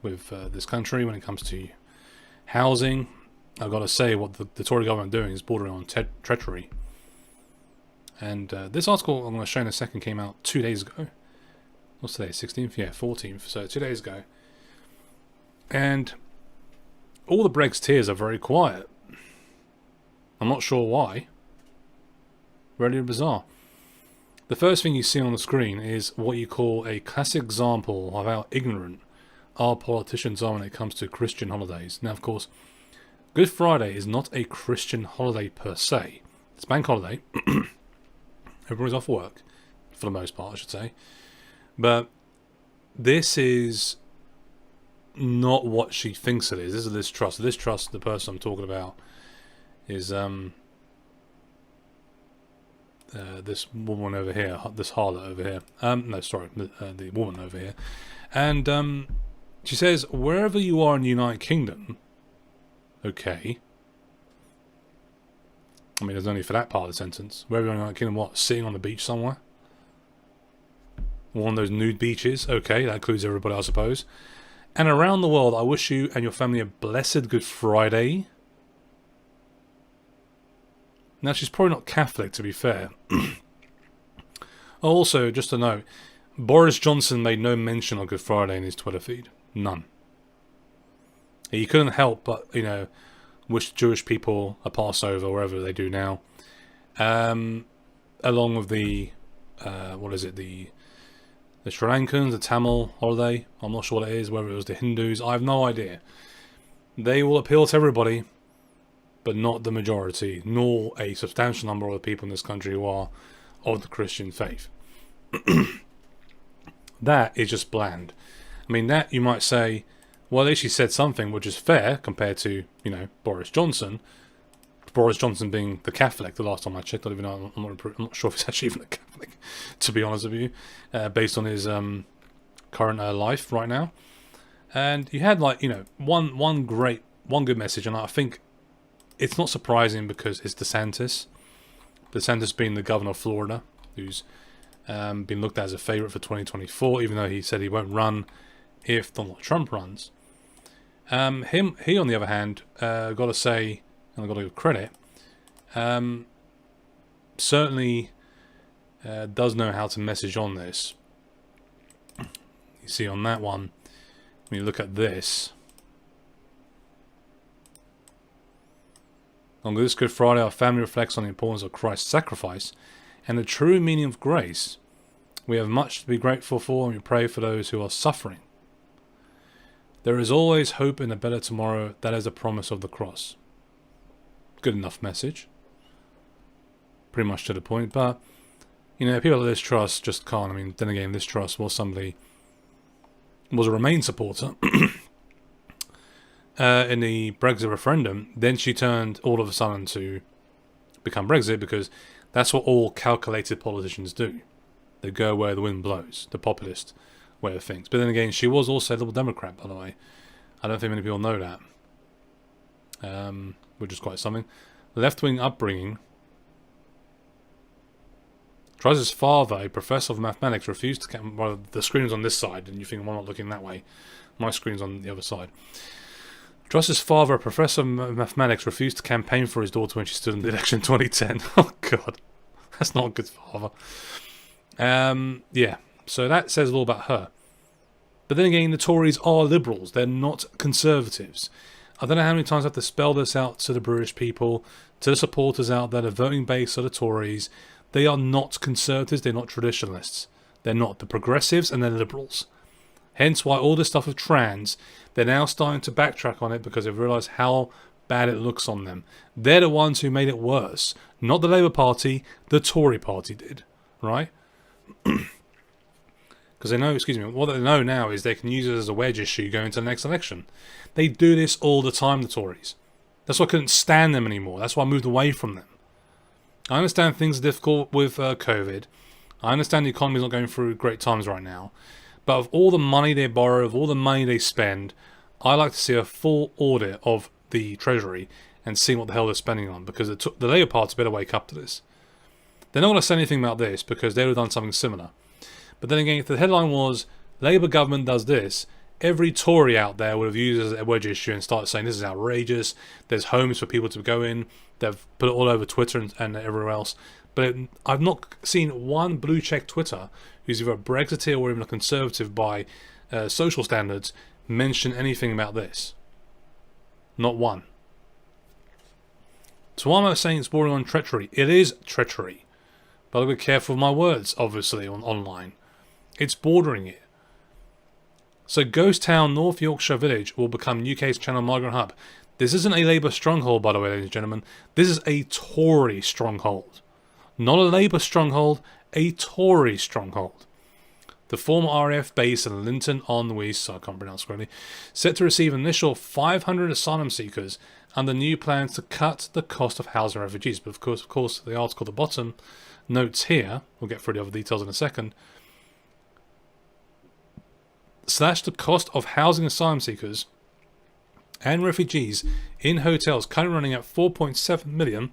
with this country when it comes to housing. I've got to say, what the Tory government are doing is bordering on treachery. And this article I'm going to show in a second came out 2 days ago. What's today? 16th? Yeah, 14th. So 2 days ago. And all the Brexiteers are very quiet. I'm not sure why. Really bizarre. The first thing you see on the screen is what you call a classic example of how ignorant our politicians are when it comes to Christian holidays. Now, of course, Good Friday is not a Christian holiday per se. It's a bank holiday. Everybody's off work, for the most part, I should say. But this is not what she thinks it is. This is Liz Truss. Liz Truss, the person I'm talking about, is this woman over here, this harlot over here. No, sorry, the woman over here. And she says, wherever you are in the United Kingdom, okay. I mean, there's only for that part of the sentence. Wherever you are in the United Kingdom, what? Sitting on the beach somewhere? One of those nude beaches? Okay, that includes everybody, I suppose. And around the world, I wish you and your family a blessed Good Friday. Now, she's probably not Catholic, to be fair. Also, just to note, Boris Johnson made no mention of Good Friday in his Twitter feed. None. He couldn't help but, wish Jewish people a Passover, wherever they do now. Along with the Sri Lankans, the Tamil holiday. I'm not sure what it is, whether it was the Hindus. I have no idea. They will appeal to everybody, but not the majority, nor a substantial number of the people in this country who are of the Christian faith. That is just bland. I mean, that you might say, well, at least she said something which is fair compared to, Boris Johnson. Boris Johnson being the Catholic, the last time I checked. I don't even know, I'm not sure if he's actually even a Catholic, to be honest with you, based on his current life right now. And you had, one good message, and I think it's not surprising because it's DeSantis. DeSantis being the governor of Florida, who's been looked at as a favourite for 2024, even though he said he won't run if Donald Trump runs. He on the other hand, got to say, and I've got to give credit, certainly does know how to message on this. You see on that one, when you look at this, on this Good Friday, our family reflects on the importance of Christ's sacrifice and the true meaning of grace. We have much to be grateful for, and we pray for those who are suffering. There is always hope in a better tomorrow. That is the promise of the cross. Good enough message. Pretty much to the point. But, people like Liz Truss just can't. I mean, then again, Liz Truss was a Remain supporter in the Brexit referendum. Then she turned all of a sudden to become Brexit because that's what all calculated politicians do. They go where the wind blows, the populist way of things. But then again, she was also a Liberal Democrat, by the way. I don't think many people know that. Which is quite something. Left-wing upbringing. Truss's father, a professor of mathematics, refused to... Well, the screen's on this side, and you think, well, I'm not looking that way. My screen's on the other side. Truss's father, a professor of mathematics, refused to campaign for his daughter when she stood in the election in 2010. Oh, God. That's not a good father. Yeah. So that says a lot about her. But then again, the Tories are liberals. They're not conservatives. I don't know how many times I have to spell this out to the British people, to the supporters out there, the voting base of the Tories. They are not conservatives. They're not traditionalists. They're not. The progressives and they're liberals. Hence why all this stuff of trans, they're now starting to backtrack on it because they've realised how bad it looks on them. They're the ones who made it worse. Not the Labour Party, the Tory Party did. Right? Because they know, what they know now is they can use it as a wedge issue going into the next election. They do this all the time, the Tories. That's why I couldn't stand them anymore. That's why I moved away from them. I understand things are difficult with COVID. I understand the economy's not going through great times right now. But of all the money they borrow, of all the money they spend, I like to see a full audit of the Treasury and see what the hell they're spending on. Because the Labour Party better wake up to this. They're not going to say anything about this because they would have done something similar. But then again, if the headline was, Labour government does this, every Tory out there would have used it as a wedge issue and started saying this is outrageous. There's homes for people to go in. They've put it all over Twitter and everywhere else. But I've not seen one blue check Twitter who's either a Brexiteer or even a Conservative by social standards mention anything about this. Not one. So why am I saying it's bordering on treachery? It is treachery. But I'll be careful with my words, obviously, online. It's bordering it. So Ghost Town, North Yorkshire Village will become UK's Channel Migrant Hub. This isn't a Labour stronghold, by the way, ladies and gentlemen. This is a Tory stronghold. Not a Labour stronghold, a Tory stronghold. The former RAF base in Linton-on-Wees, so I can't pronounce correctly, set to receive an initial 500 asylum seekers under new plans to cut the cost of housing refugees. But of course, the article at the bottom notes here, we'll get through the other details in a second, slash the cost of housing asylum seekers and refugees in hotels currently running at 4.7 million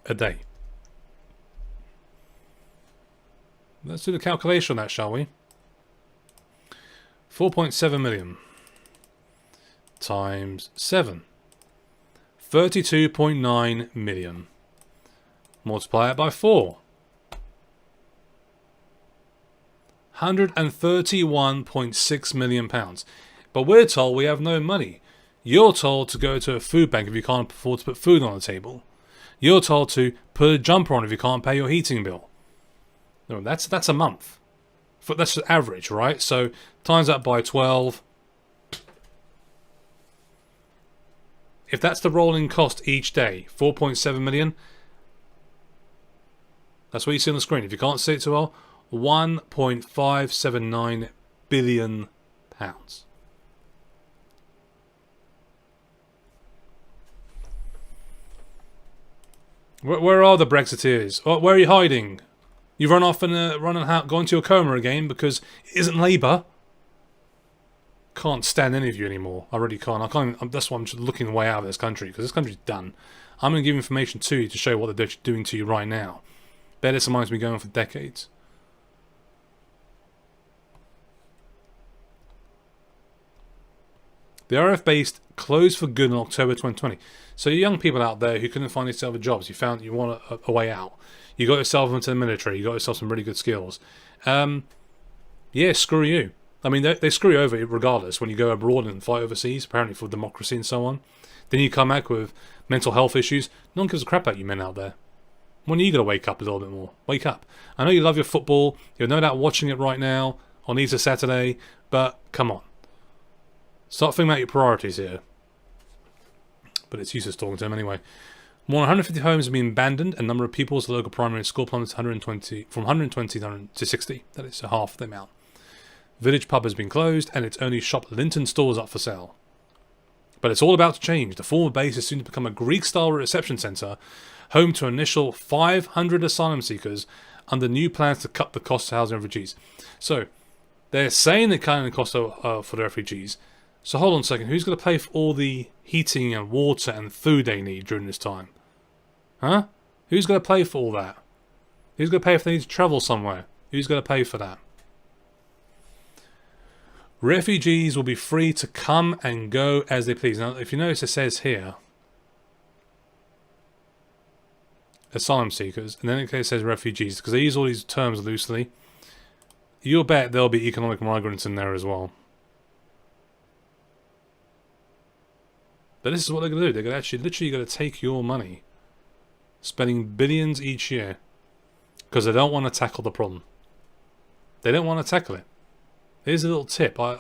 a day. Let's do the calculation on that, shall we? 4.7 million times 7. 32.9 million. Multiply it by 4. 131.6 million pounds. But we're told we have no money. You're told to go to a food bank if you can't afford to put food on the table. You're told to put a jumper on if you can't pay your heating bill. No, that's a month. That's the average, right? So times that by 12. If that's the rolling cost each day, 4.7 million. That's what you see on the screen. If you can't see it too well, 1.579 billion pounds. Where are the Brexiteers? Where are you hiding? You've run off and gone into a coma again because it isn't Labour. Can't stand any of you anymore. I really can't. That's why I'm just looking the way out of this country, because this country's done. I'm going to give information to you to show what they're doing to you right now. Bet this amongst me going on for decades. The RF base closed for good in October 2020. So young people out there who couldn't find yourself jobs, you found you want a way out. You got yourself into the military. You got yourself some really good skills. Yeah, screw you. I mean, they screw you over regardless when you go abroad and fight overseas, apparently for democracy and so on. Then you come back with mental health issues. No one gives a crap about you men out there. When are you going to wake up a little bit more? Wake up. I know you love your football. You're no doubt watching it right now on Easter Saturday. But come on. Start thinking about your priorities here. But it's useless talking to them anyway. More than 150 homes have been abandoned, and number of pupils at the local primary school plummeted from 120 to 60. That is half the amount. Village pub has been closed, and its only shop Linton store is up for sale. But it's all about to change. The former base is soon to become a Greek-style reception centre, home to initial 500 asylum seekers under new plans to cut the cost of housing refugees. So, they're saying they're cutting the cost for the refugees. So hold on a second, who's going to pay for all the heating and water and food they need during this time? Huh? Who's going to pay for all that? Who's going to pay if they need to travel somewhere? Who's going to pay for that? Refugees will be free to come and go as they please. Now, if you notice, it says here, asylum seekers, and then it says refugees, because they use all these terms loosely. You'll bet there'll be economic migrants in there as well. But this is what they're going to do. They're going to actually literally going to take your money, spending billions each year, because they don't want to tackle the problem. They don't want to tackle it. Here's a little tip. I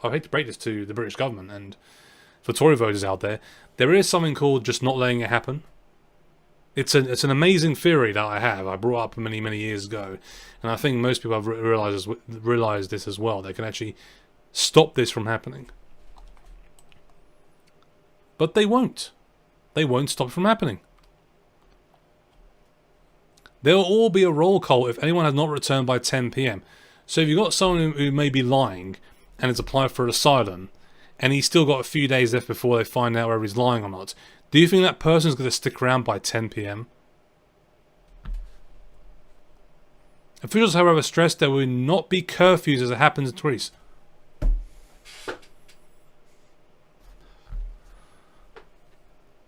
hate to break this to the British government and for Tory voters out there. There is something called just not letting it happen. It's an amazing theory that I have. I brought up many years ago, and I think most people have realized this as well. They can actually stop this from happening. But they won't. They won't stop it from happening. There will all be a roll call if anyone has not returned by 10 p.m. So if you've got someone who may be lying and has applied for asylum, and he's still got a few days left before they find out whether he's lying or not, do you think that person's going to stick around by 10 p.m? Officials, however, stressed there will not be curfews as it happens in Greece.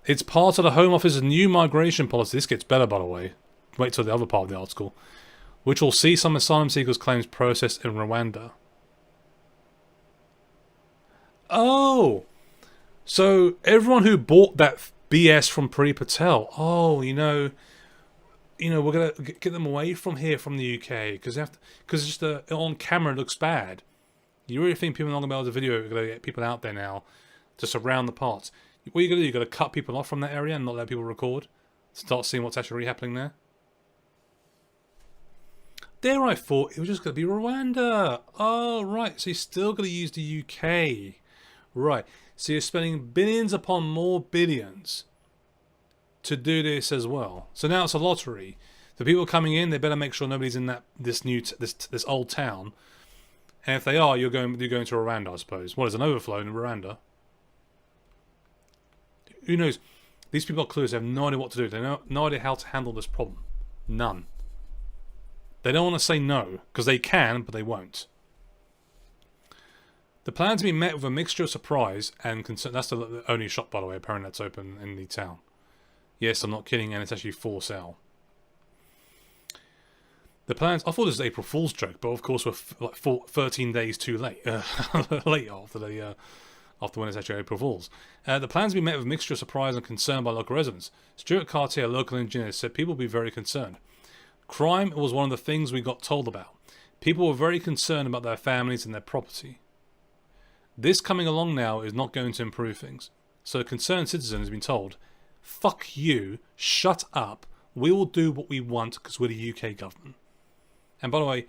It's part of the Home Office's new migration policy. This gets better, by the way. Wait till the other part of the article. Which will see some asylum seekers' claims processed in Rwanda. Oh! So, everyone who bought that BS from Priti Patel, we're going to get them away from here, from the UK, because just on camera it looks bad. You really think people are not going to be able to video, you're going to get people out there now to surround the parts. What are you going to do? You're going to cut people off from that area and not let people record? Start seeing what's actually happening there? There I thought it was just going to be Rwanda. Oh, right. So you're still going to use the UK. Right. So you're spending billions upon more billions to do this as well. So now it's a lottery. The people coming in, they better make sure nobody's in this old town. And if they are, you're going to Rwanda, I suppose. What is an overflow in Rwanda? Who knows? These people are clueless. They have no idea what to do. They have no idea how to handle this problem. None. They don't want to say no, because they can, but they won't. The plan's been met with a mixture of surprise and concern. That's the only shop, by the way, apparently that's open in the town. Yes, I'm not kidding, and it's actually for sale. The plans... I thought this was an April Fool's joke, but of course we're 13 days too late. Late after when it's actually April Fool's. The plans have been met with a mixture of surprise and concern by local residents. Stuart Cartier, a local engineer, said people will be very concerned. Crime was one of the things we got told about. People were very concerned about their families and their property. This coming along now is not going to improve things. So a concerned citizen has been told, fuck you, shut up, we will do what we want because we're the UK government. And by the way,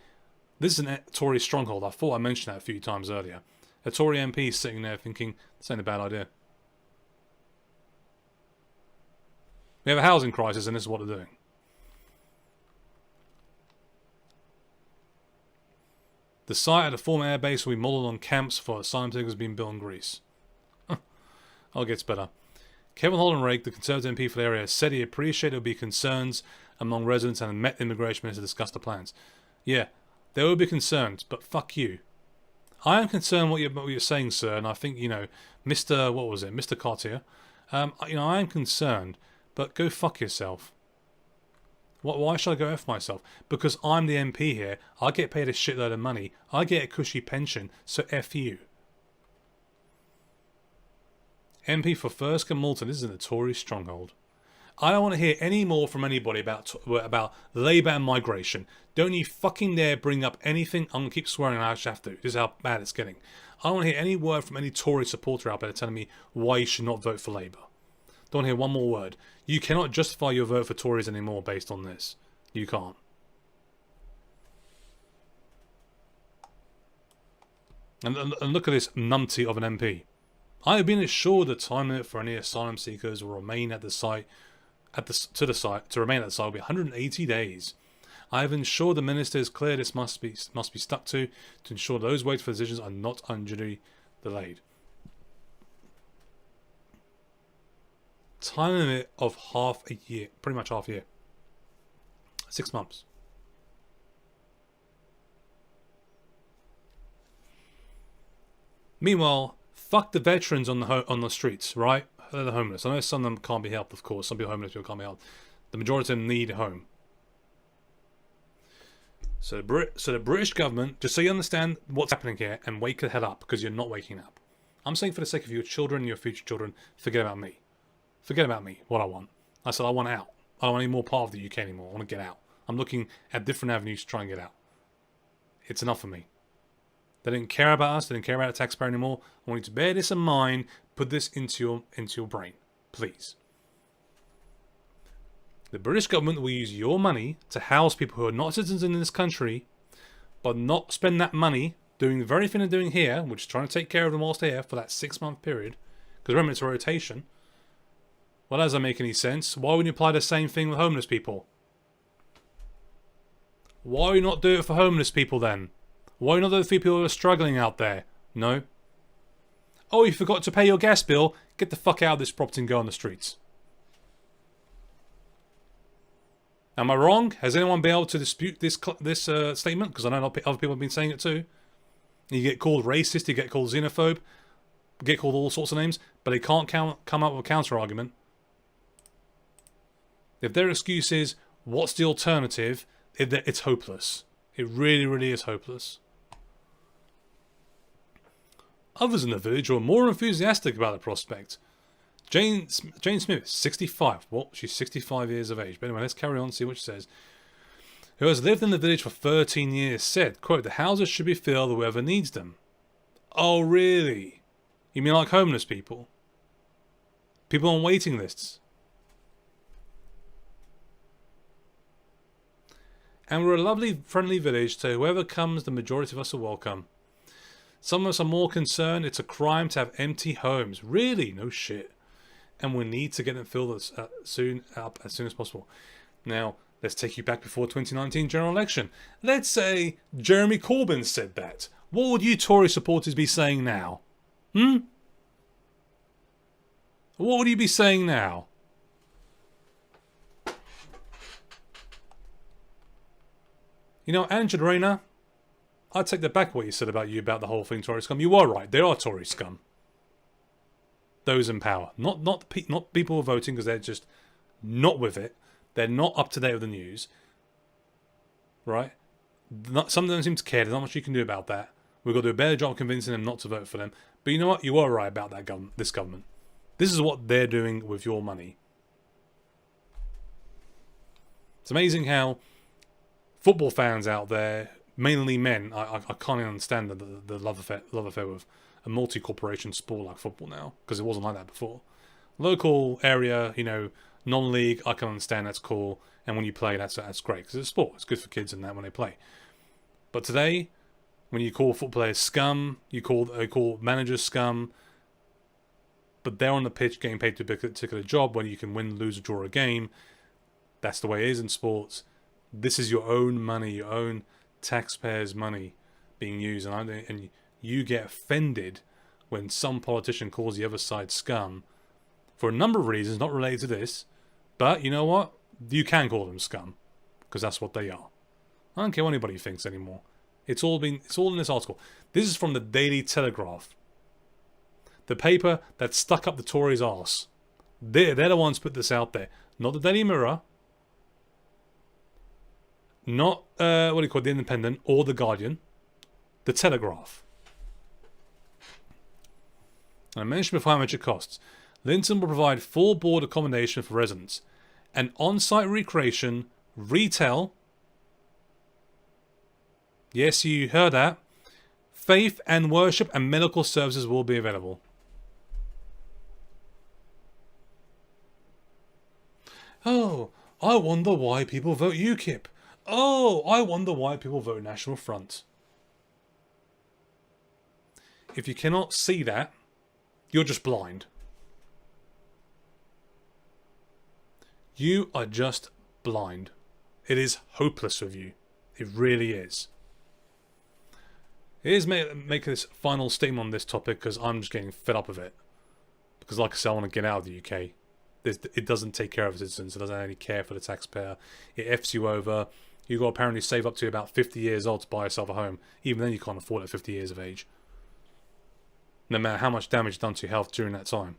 this is a Tory stronghold. I thought I mentioned that a few times earlier. A Tory MP is sitting there thinking, this ain't a bad idea. We have a housing crisis and this is what they're doing. The site at the former airbase will be modelled on camps for asylum seekers being built in Greece. Oh, it gets better. Kevin Holland-Rake, the Conservative MP for the area, said he appreciated there would be concerns among residents and met the immigration minister to discuss the plans. Yeah, there will be concerns, but fuck you. I am concerned what you're saying, sir, and I think, Mr. What was it? Mr. Cartier. I am concerned, but go fuck yourself. Why should I go F myself? Because I'm the MP here. I get paid a shitload of money. I get a cushy pension, so F you. MP for Thirsk and Malton. This is in the Tory stronghold. I don't want to hear any more from anybody about Labour and migration. Don't you fucking dare bring up anything. I'm going to keep swearing and I actually have to. This is how bad it's getting. I don't want to hear any word from any Tory supporter out there telling me why you should not vote for Labour. Don't hear one more word. You cannot justify your vote for Tories anymore based on this. You can't. And look at this numpty of an MP. I have been assured the time limit for any asylum seekers will remain at the site, to remain at the site will be 180 days. I have ensured the minister is clear this must be stuck to ensure those waiting for decisions are not unduly delayed. Time limit of half a year, pretty much half a year. 6 months. Meanwhile, fuck the veterans on the streets, right? They're the homeless. I know some of them can't be helped, of course. Some people homeless people can't be helped. The majority of them need a home. So the British government, just so you understand what's happening here, and wake the hell up, because you're not waking up. I'm saying for the sake of your children and your future children, forget about me. Forget about me, what I want. I said I want out. I don't want any more part of the UK anymore. I want to get out. I'm looking at different avenues to try and get out. It's enough for me. They didn't care about us. They didn't care about the taxpayer anymore. I want you to bear this in mind. Put this into your brain, please. The British government will use your money to house people who are not citizens in this country, but not spend that money doing the very thing they're doing here, which is trying to take care of them whilst they're here for that 6-month period. Because remember, it's a rotation. Well, that doesn't make any sense. Why wouldn't you apply the same thing with homeless people? Why would you not do it for homeless people then? Why not do it for people who are struggling out there? No. Oh, you forgot to pay your gas bill? Get the fuck out of this property and go on the streets. Am I wrong? Has anyone been able to dispute this statement? Because I know other people have been saying it too. You get called racist, you get called xenophobe, get called all sorts of names, but they can't come up with a counter argument. If their excuse is, what's the alternative? It's hopeless. It really, really is hopeless. Others in the village were more enthusiastic about the prospect. Jane Smith, 65. Well, she's 65 years of age. But anyway, let's carry on, see what she says. Who has lived in the village for 13 years, said, quote, the houses should be filled with whoever needs them. Oh, really? You mean like homeless people? People on waiting lists? And we're a lovely, friendly village, so whoever comes, the majority of us are welcome. Some of us are more concerned it's a crime to have empty homes. Really? No shit. And we need to get them filled as soon as possible. Now, let's take you back before 2019 general election. Let's say Jeremy Corbyn said that. What would you Tory supporters be saying now? What would you be saying now? You know, Angela Rayner, I take that back what you said about the whole thing, Tory scum. You are right. They are Tory scum. Those in power, not people who are voting because they're just not with it. They're not up to date with the news, right? Some of them seem to care. There's not much you can do about that. We've got to do a better job convincing them not to vote for them. But you know what? You are right about that government. This government. This is what they're doing with your money. It's amazing how football fans out there, mainly men, I can't even understand the love affair with a multi-corporation sport like football now, because it wasn't like that before. Local area, you know, non-league, I can understand, that's cool, and when you play, that's great, because it's a sport, it's good for kids and that when they play. But today, when you call football players scum, they call managers scum, but they're on the pitch getting paid to do a particular job when you can win, lose, or draw a game. That's the way it is in sports. This is your own money, your own taxpayers' money being used, and you get offended when some politician calls the other side scum for a number of reasons, not related to this. But you know what? You can call them scum because that's what they are. I don't care what anybody thinks anymore. It's all in this article. This is from the Daily Telegraph, the paper that stuck up the Tories' arse. They're the ones who put this out there, not the Daily Mirror, not the Independent or the Guardian, the Telegraph. And I mentioned before how much it costs. Linton will provide full board accommodation for residents, and on-site recreation, retail. Yes, you heard that. Faith and worship and medical services will be available. Oh, I wonder why people vote UKIP. Oh, I wonder why people vote National Front. If you cannot see that, you're just blind. You are just blind. It is hopeless with you. It really is. Here's make this final statement on this topic because I'm just getting fed up with it. Because like I said, I want to get out of the UK. It doesn't take care of citizens. It doesn't really care for the taxpayer. It F's you over. You've got to apparently save up to about 50 years old to buy yourself a home. Even then you can't afford it at 50 years of age. No matter how much damage done to your health during that time.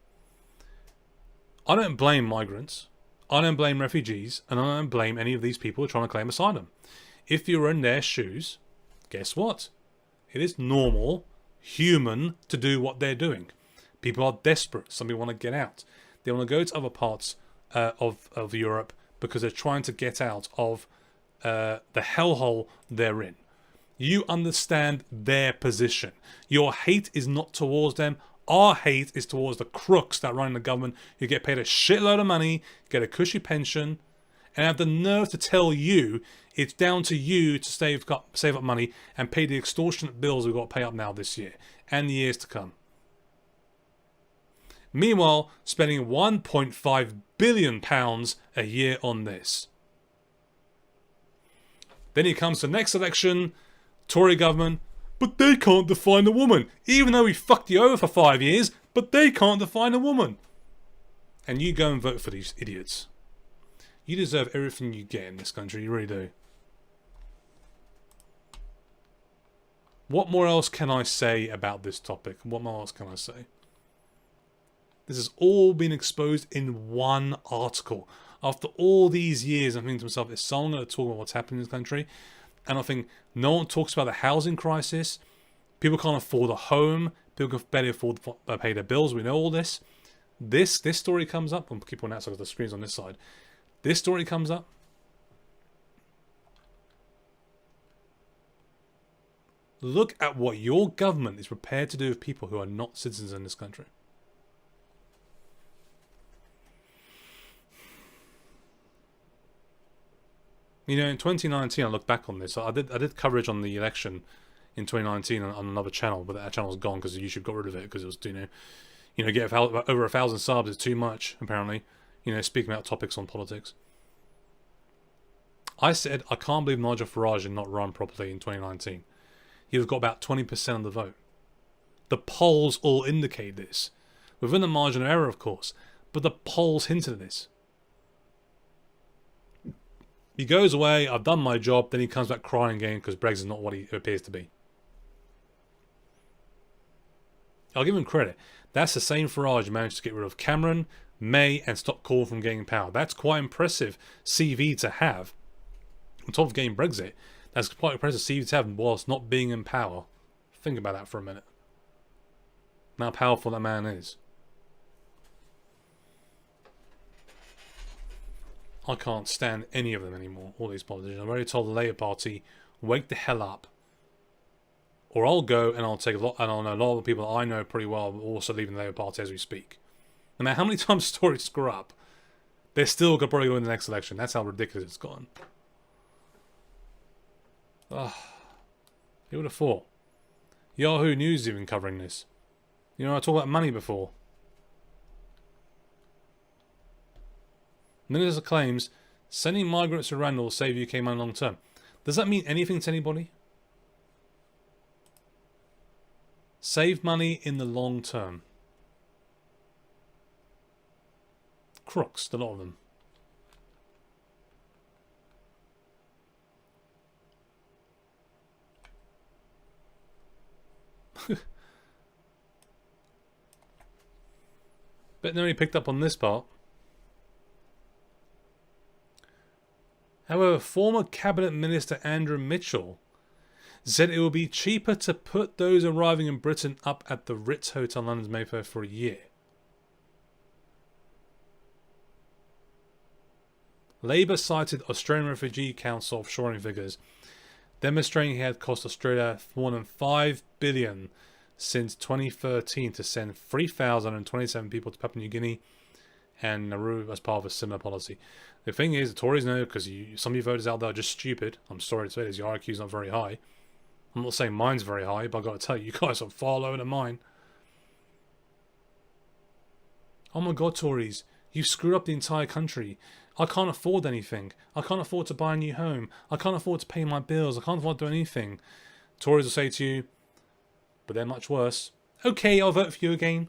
I don't blame migrants. I don't blame refugees. And I don't blame any of these people who are trying to claim asylum. If you're in their shoes, guess what? It is normal, human, to do what they're doing. People are desperate. Some people want to get out. They want to go to other parts of Europe because they're trying to get out of the hellhole they're in. You understand their position. Your hate is not towards them. Our hate is towards the crooks that run the government who get paid a shitload of money, get a cushy pension, and have the nerve to tell you it's down to you to save up money and pay the extortionate bills we've got to pay up now this year and the years to come. Meanwhile, spending £1.5 billion a year on this. Then he comes to the next election, Tory government, but they can't define a woman. Even though we fucked you over for 5 years, but they can't define a woman. And you go and vote for these idiots. You deserve everything you get in this country, you really do. What more else can I say about this topic? What more else can I say? This has all been exposed in one article. After all these years, I'm thinking to myself, is someone going to talk about what's happening in this country? And I think no one talks about the housing crisis. People can't afford a home. People can barely afford to pay their bills. We know all this. This story comes up. I'll keep on that side, the screen's on this side. This story comes up. Look at what your government is prepared to do with people who are not citizens in this country. You know, in 2019, I look back on this. I did coverage on the election in 2019 on another channel, but that channel was gone because YouTube got rid of it because it was, get over 1,000 subs is too much apparently. Speaking about topics on politics. I said I can't believe Nigel Farage did not run properly in 2019. He would have got about 20% of the vote. The polls all indicate this, within the margin of error, of course, but the polls hinted at this. He goes away, I've done my job, then he comes back crying again because Brexit is not what he appears to be. I'll give him credit. That's the same Farage who managed to get rid of Cameron, May, and stop Corbyn from getting power. That's quite impressive CV to have. On top of getting Brexit, that's quite impressive CV to have whilst not being in power. Think about that for a minute. How powerful that man is. I can't stand any of them anymore, all these politicians. I've already told the Labour Party, wake the hell up. Or I'll go and I'll take a lot, and I'll know a lot of the people that I know pretty well are also leaving the Labour Party as we speak. No matter how many times Tories screw up, they're still going to probably go in the next election. That's how ridiculous it's gotten. Who would have thought? Yahoo News is even covering this. I talked about money before. Minister claims sending migrants to Rwanda will save UK money long term. Does that mean anything to anybody? Save money in the long term. Crooks, a lot of them. Bet nobody picked up on this part. However, former Cabinet Minister Andrew Mitchell said it will be cheaper to put those arriving in Britain up at the Ritz Hotel London's Mayfair for a year. Labour cited Australian Refugee Council offshoring figures, demonstrating it had cost Australia more than $5 billion since 2013 to send 3,027 people to Papua New Guinea and Nauru as part of a similar policy. The thing is, the Tories know, because some of you voters out there are just stupid. I'm sorry to say this, your IQ is not very high. I'm not saying mine's very high, but I've got to tell you, you guys are far lower than mine. Oh my God, Tories, you've screwed up the entire country. I can't afford anything. I can't afford to buy a new home. I can't afford to pay my bills. I can't afford to do anything. Tories will say to you, but they're much worse. Okay, I'll vote for you again.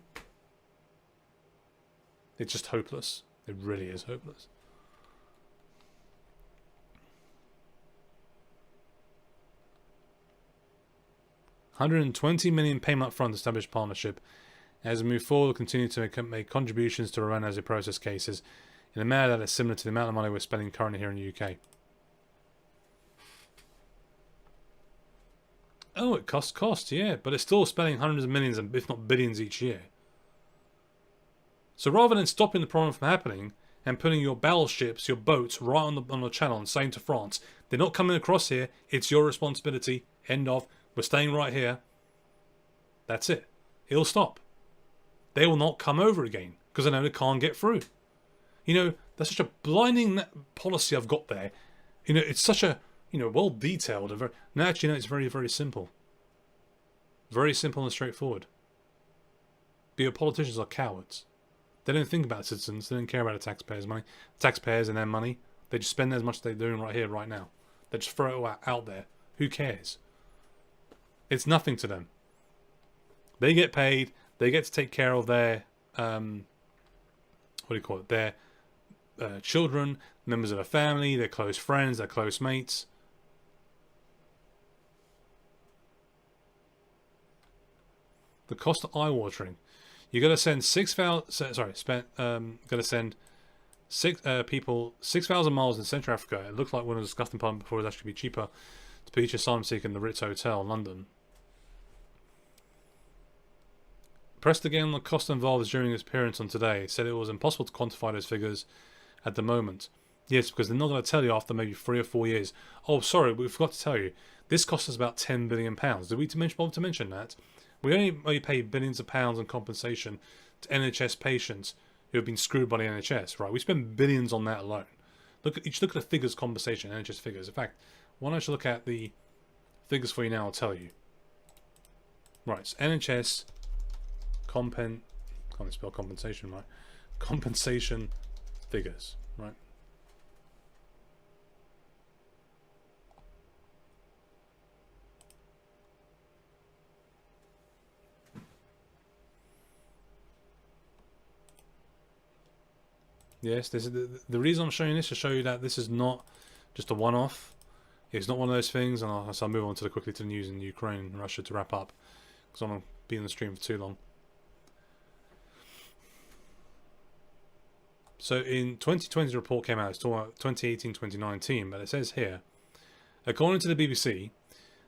It's just hopeless. It really is hopeless. $120 million payment up front to establish partnership. As we move forward, we'll continue to make contributions to Rwanda as we process cases in a manner that is similar to the amount of money we're spending currently here in the UK. Oh, it costs, yeah, but it's still spending hundreds of millions, if not billions each year. So rather than stopping the problem from happening and putting your battleships, your boats, right on the channel and saying to France, they're not coming across here, it's your responsibility, end of, we're staying right here. That's it. It'll stop. They will not come over again because I know they can't get through. That's such a blinding policy I've got there. It's such a, well detailed. No, actually, no, it's very, very simple. Very simple and straightforward. But your politicians are cowards. They don't think about citizens. They don't care about the taxpayers and their money. They just spend as much as they're doing right here, right now. They just throw it out there. Who cares? It's nothing to them. They get paid. They get to take care of their, their children, members of their family, their close friends, their close mates. The cost of eye-watering. You got to send got to send People 6,000 miles in Central Africa. It looked like one of the disgusting part before it would actually be cheaper to beach asylum seeker in the Ritz Hotel in London. Pressed again on the cost involved during his appearance on Today, said it was impossible to quantify those figures at the moment. Yes, because they're not going to tell you after maybe 3 or 4 years. Oh, sorry, we forgot to tell you. This cost us about £10 billion. Did we bother to mention that? We only pay billions of pounds in compensation to NHS patients who have been screwed by the NHS, right? We spend billions on that alone. Look at the figures, compensation, NHS figures. In fact, why don't you look at the figures for you now? I'll tell you. Right, so NHS can't spell compensation right. Compensation figures, right? Yes, this is the reason I'm showing this to show you that this is not just a one-off. It's not one of those things, and I'll move on quickly to the news in Ukraine and Russia to wrap up, because I don't want to be in the stream for too long. So in 2020, the report came out. It's talking about 2018-2019, but it says here, according to the BBC,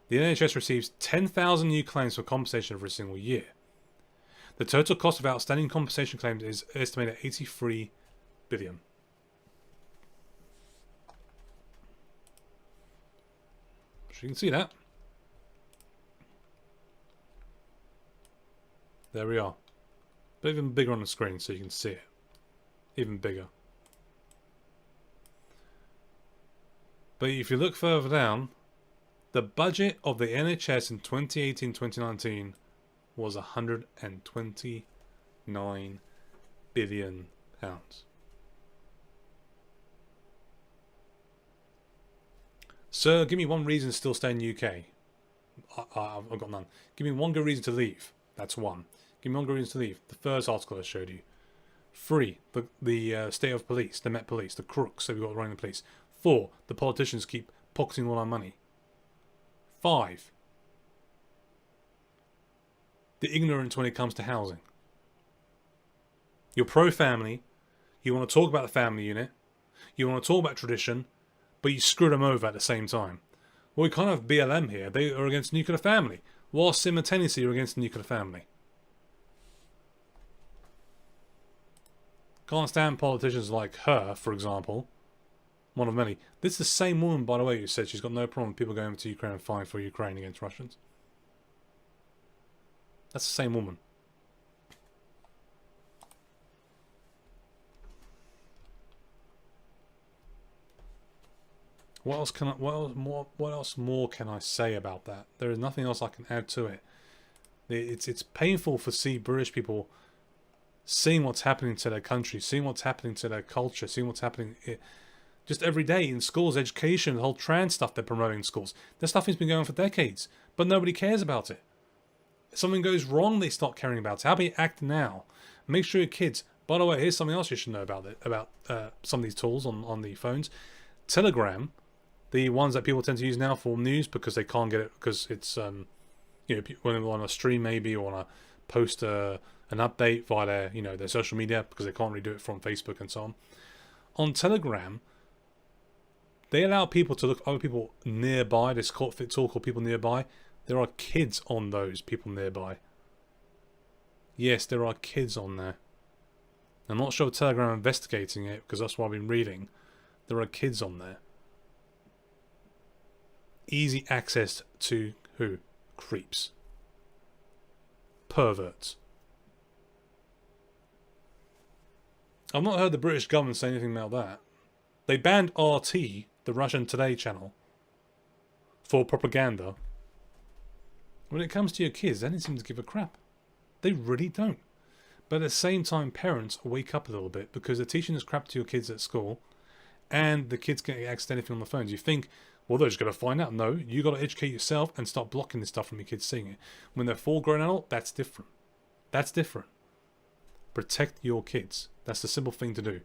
the NHS receives 10,000 new claims for compensation every single year. The total cost of outstanding compensation claims is estimated at 83 billion. So you can see that. There we are. But even bigger on the screen so you can see it. Even bigger. But if you look further down, the budget of the NHS in 2018-2019 was £129 billion. Sir, give me one reason to still stay in the UK. I've got none. Give me one good reason to leave. That's one. Give me one good reason to leave. The first article I showed you. 3, the state of police, the Met Police, the crooks that we've got running the police. 4, the politicians keep pocketing all our money. 5, the ignorance when it comes to housing. You're pro-family, you want to talk about the family unit, you want to talk about tradition, but you screw them over at the same time. Well, we can't have BLM here. They are against nuclear family, while simultaneously you're against the nuclear family. Can't stand politicians like her, for example. One of many. This is the same woman, by the way, who said she's got no problem with people going to Ukraine and fighting for Ukraine against Russians. That's the same woman. What else more can I say about that? There is nothing else I can add to it. It's painful to see British people seeing what's happening to their country, seeing what's happening to their culture, seeing what's happening just every day in schools, education, the whole trans stuff they're promoting in schools. This stuff has been going on for decades, but nobody cares about it. If something goes wrong, they start caring about it. How about you act now? Make sure your kids... By the way, here's something else you should know about some of these tools on the phones. Telegram, the ones that people tend to use now for news because they can't get it because it's when they want to stream maybe or want to post an update via their social media because they can't really do it from Facebook and so on. On Telegram, they allow people to look at other people nearby. This tool called People Nearby. There are kids on those People Nearby. Yes, there are kids on there. I'm not sure Telegram are investigating it because that's what I've been reading. There are kids on there. Easy access to who? Creeps. Perverts. I've not heard the British government say anything about that. They banned RT, the Russian Today channel, for propaganda. When it comes to your kids, they don't seem to give a crap. They really don't. But at the same time, parents wake up a little bit because they're teaching this crap to your kids at school and the kids can access anything on the phones. You think, well, they're just going to find out. No, you got to educate yourself and start blocking this stuff from your kids seeing it. When they're full grown adult, that's different. That's different. Protect your kids. That's the simple thing to do.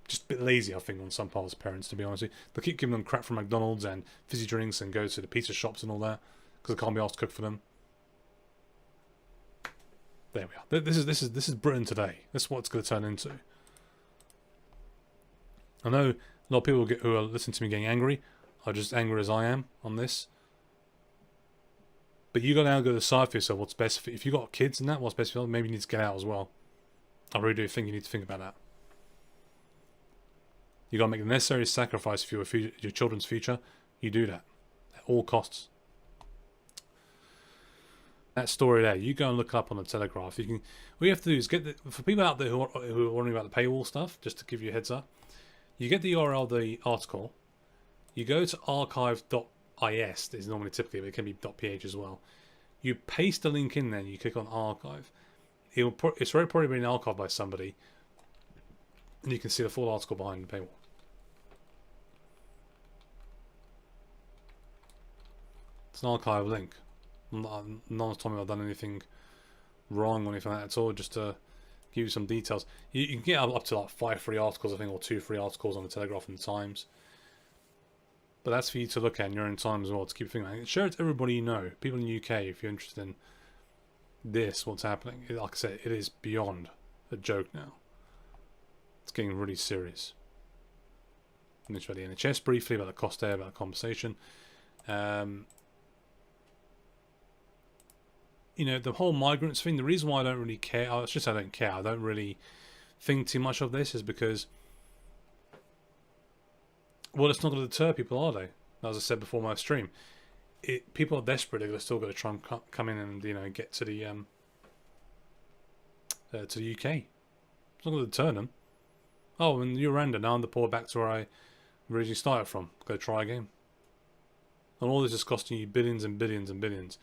Just a bit lazy, I think, on some parts of parents, to be honest with you. They keep giving them crap from McDonald's and fizzy drinks and go to the pizza shops and all that because they can't be asked to cook for them. There we are. This is Britain today. This is what it's going to turn into. I know a lot of people who are listening to me getting angry are just angry as I am on this. But you got to now go decide for yourself what's best for. If you got kids and that, what's best for you, maybe you need to get out as well. I really do think you need to think about that. You got to make the necessary sacrifice for your children's future. You do that at all costs. That story there, you go and look up on the Telegraph. All you have to do is for people out there who are wondering about the paywall stuff, just to give you a heads up, you get the URL of the article, you go to archive.is, is normally typically, but it can be .ph as well. You paste the link in there, and you click on archive. It's very probably been archived by somebody, and you can see the full article behind the paywall. It's an archive link. No one's told me I've done anything wrong or anything like that at all, just to give you some details. You can get up to like 5 free articles, I think, or 2 free articles on the Telegraph and the Times. But that's for you to look at in your own time as well, to keep thinking. Share it to everybody you know, people in the UK, if you're interested in this, what's happening. Like I said, it is beyond a joke now. It's getting really serious. I mentioned about the NHS briefly, about the cost there, about the compensation. You know, the whole migrants thing, the reason why I don't really care, it's just I don't care, I don't really think too much of this, is because, well, it's not going to deter people, are they? As I said before my stream, people are desperate, they're still going to try and come in and, you know, get to the UK. It's not going to deter them. Oh, and Rwanda, now I'm the poor back to where I originally started from. Go try again. And all this is costing you billions and billions and billions.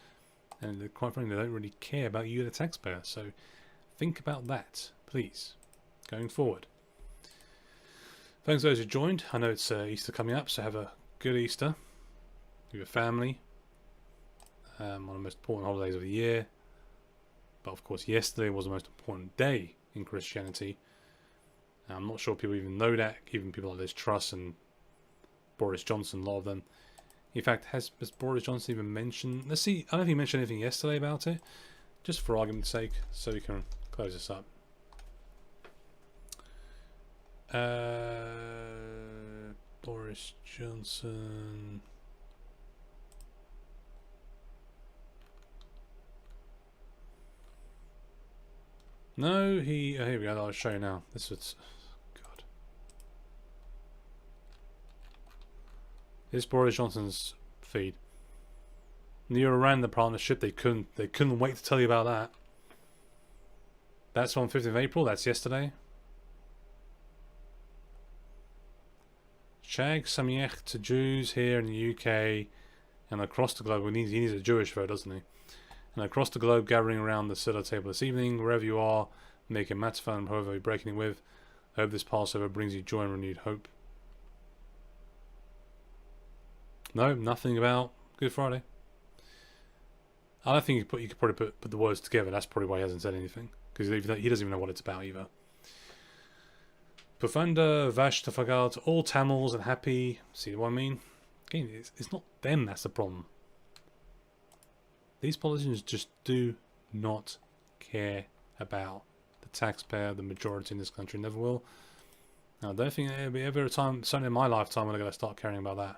And quite frankly, they don't really care about you, the taxpayer. So think about that, please, going forward. Thanks to those who joined. I know it's Easter coming up, so have a good Easter with your family. One of the most important holidays of the year. But of course, yesterday was the most important day in Christianity. I'm not sure people even know that, even people like Liz Truss and Boris Johnson, a lot of them. In fact, has Boris Johnson even mentioned... Let's see, I don't think he mentioned anything yesterday about it. Just for argument's sake, so we can close this up. Boris Johnson... No, here we go, I'll show you now. This was... God. Here's Boris Johnson's feed. The Rwanda partnership, they couldn't wait to tell you about that. That's on 15th of April, that's yesterday. Shag Samiech to Jews here in the UK and across the globe. He needs a Jewish vote, doesn't he? And across the globe, gathering around the Siddur table this evening, wherever you are, make a matzah and whoever you're breaking it with. I hope this Passover brings you joy and renewed hope. No, nothing about Good Friday. I don't think you could probably put the words together. That's probably why he hasn't said anything, because he doesn't even know what it's about either. Profunda, Vash Tafagal, all Tamils and happy. See what I mean? Again, it's not them that's the problem. These politicians just do not care about the taxpayer, the majority in this country, never will. Now, I don't think there'll be ever a time, certainly in my lifetime, when I'm going to start caring about that.